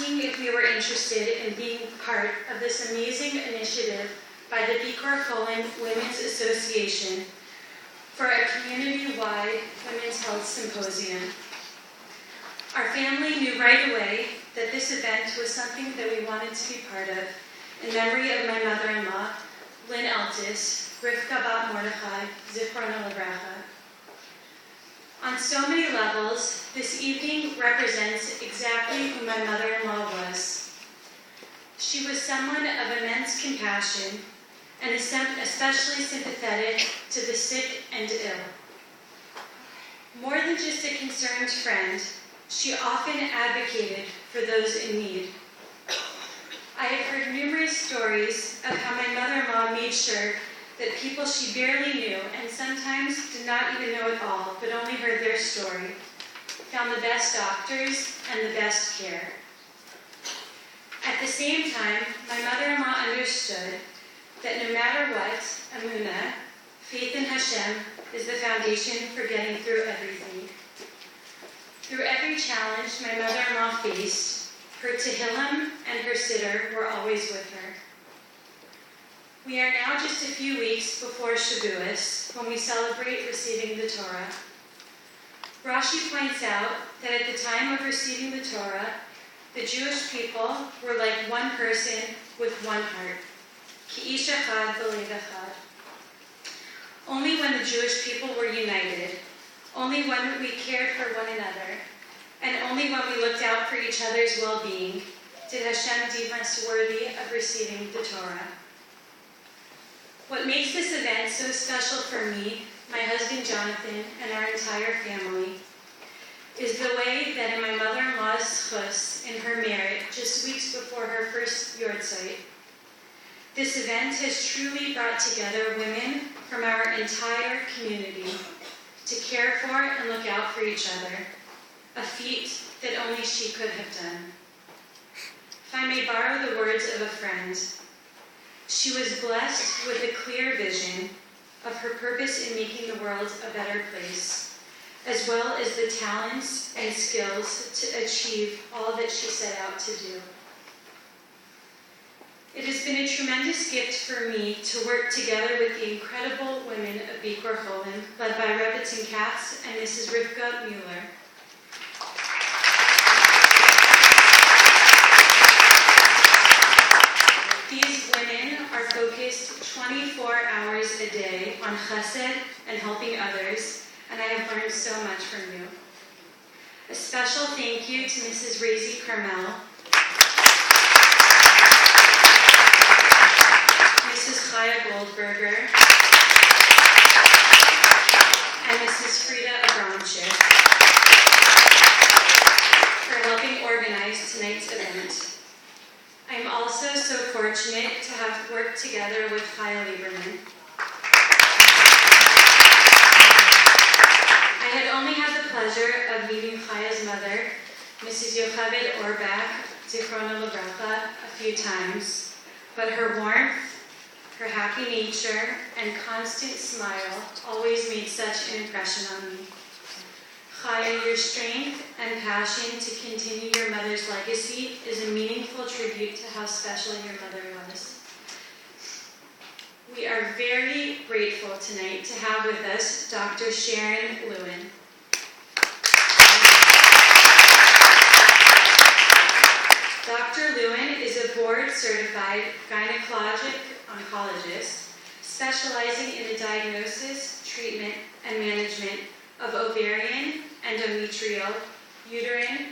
asking if we were interested in being part of this amazing initiative by the Bikor Cholim Women's Association for a community-wide women's health symposium. Our family knew right away that this event was something that we wanted to be part of in memory of my mother-in-law, Lynn Eltis, Rivka Bat Mordechai, Zichrona Livracha. On so many levels, this evening represents exactly who my mother-in-law was. She was someone of immense compassion and especially sympathetic to the sick and ill. More than just a concerned friend, she often advocated for those in need. I have heard numerous stories of how my mother-in-law made sure that people she barely knew, and sometimes did not even know at all, but only heard their story, found the best doctors and the best care. At the same time, my mother-in-law understood that no matter what, Amunah, faith in Hashem, is the foundation for getting through everything. Through every challenge my mother-in-law faced, her Tehillim and her Siddur were always with her. We are now just a few weeks before Shavuos, when we celebrate receiving the Torah. Rashi points out that at the time of receiving the Torah, the Jewish people were like one person with one heart. Ki ish echad b'lev echad. Only when the Jewish people were united, only when we cared for one another, and only when we looked out for each other's well-being, did Hashem deem us worthy of receiving the Torah. What makes this event so special for me, my husband Jonathan, and our entire family is the way that in my mother-in-law's chus, in her merit, just weeks before her first yortzeit, this event has truly brought together women from our entire community to care for and look out for each other, a feat that only she could have done. If I may borrow the words of a friend, she was blessed with a clear vision of her purpose in making the world a better place, as well as the talents and skills to achieve all that she set out to do. It has been a tremendous gift for me to work together with the incredible women of Bikor Cholim, led by Rebbetzin Katz and Mrs. Rivka Mueller. These women are focused 24 hours a day on chesed and helping others, and I have learned so much from you. A special thank you to Mrs. Razy Carmel, Mrs. Chaya Goldberger, and Mrs. Frida Abramchik for helping organize tonight's event. I am also so fortunate to have worked together with Chaya Lieberman. I had only had the pleasure of meeting Chaya's mother, Mrs. Yocheved Orbach, Zichrona Livracha, a few times, but her warmth, her happy nature, and constant smile always made such an impression on me. Chaya, your strength and passion to continue your mother's legacy is a meaningful tribute to how special your mother was. We are very grateful tonight to have with us Dr. Sharon Lewin. Dr. Lewin is a board-certified gynecologic oncologist specializing in the diagnosis, treatment, and management of ovarian, endometrial, uterine,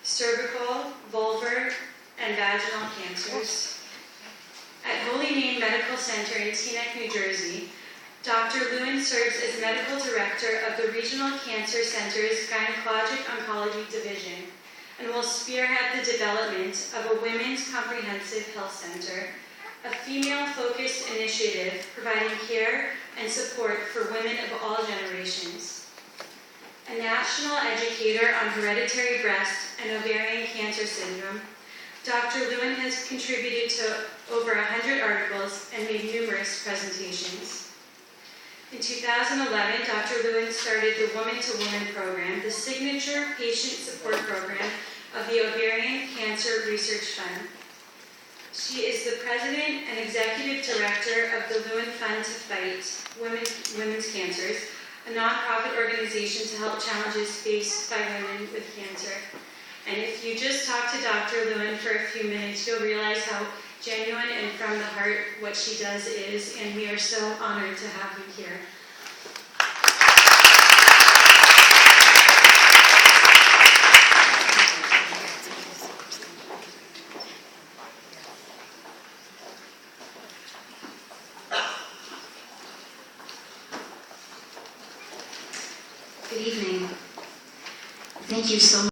cervical, vulvar, and vaginal cancers. At Holy Name Medical Center in Teaneck, New Jersey, Dr. Lewin serves as medical director of the Regional Cancer Center's Gynecologic Oncology Division and will spearhead the development of a Women's Comprehensive Health Center, a female-focused initiative providing care and support for women of all generations. A national educator on hereditary breast and ovarian cancer syndrome, Dr. Lewin has contributed to over 100 articles and made numerous presentations. In 2011, Dr. Lewin started the Woman to Woman program, the signature patient support program of the ovarian cancer Cancer Research Fund. She is the President and Executive Director of the Lewin Fund to Fight Women's Cancers, a nonprofit organization to help challenges faced by women with cancer. And if you just talk to Dr. Lewin for a few minutes, you'll realize how genuine and from the heart what she does is, and we are so honored to have you here. Good evening. Thank you so much.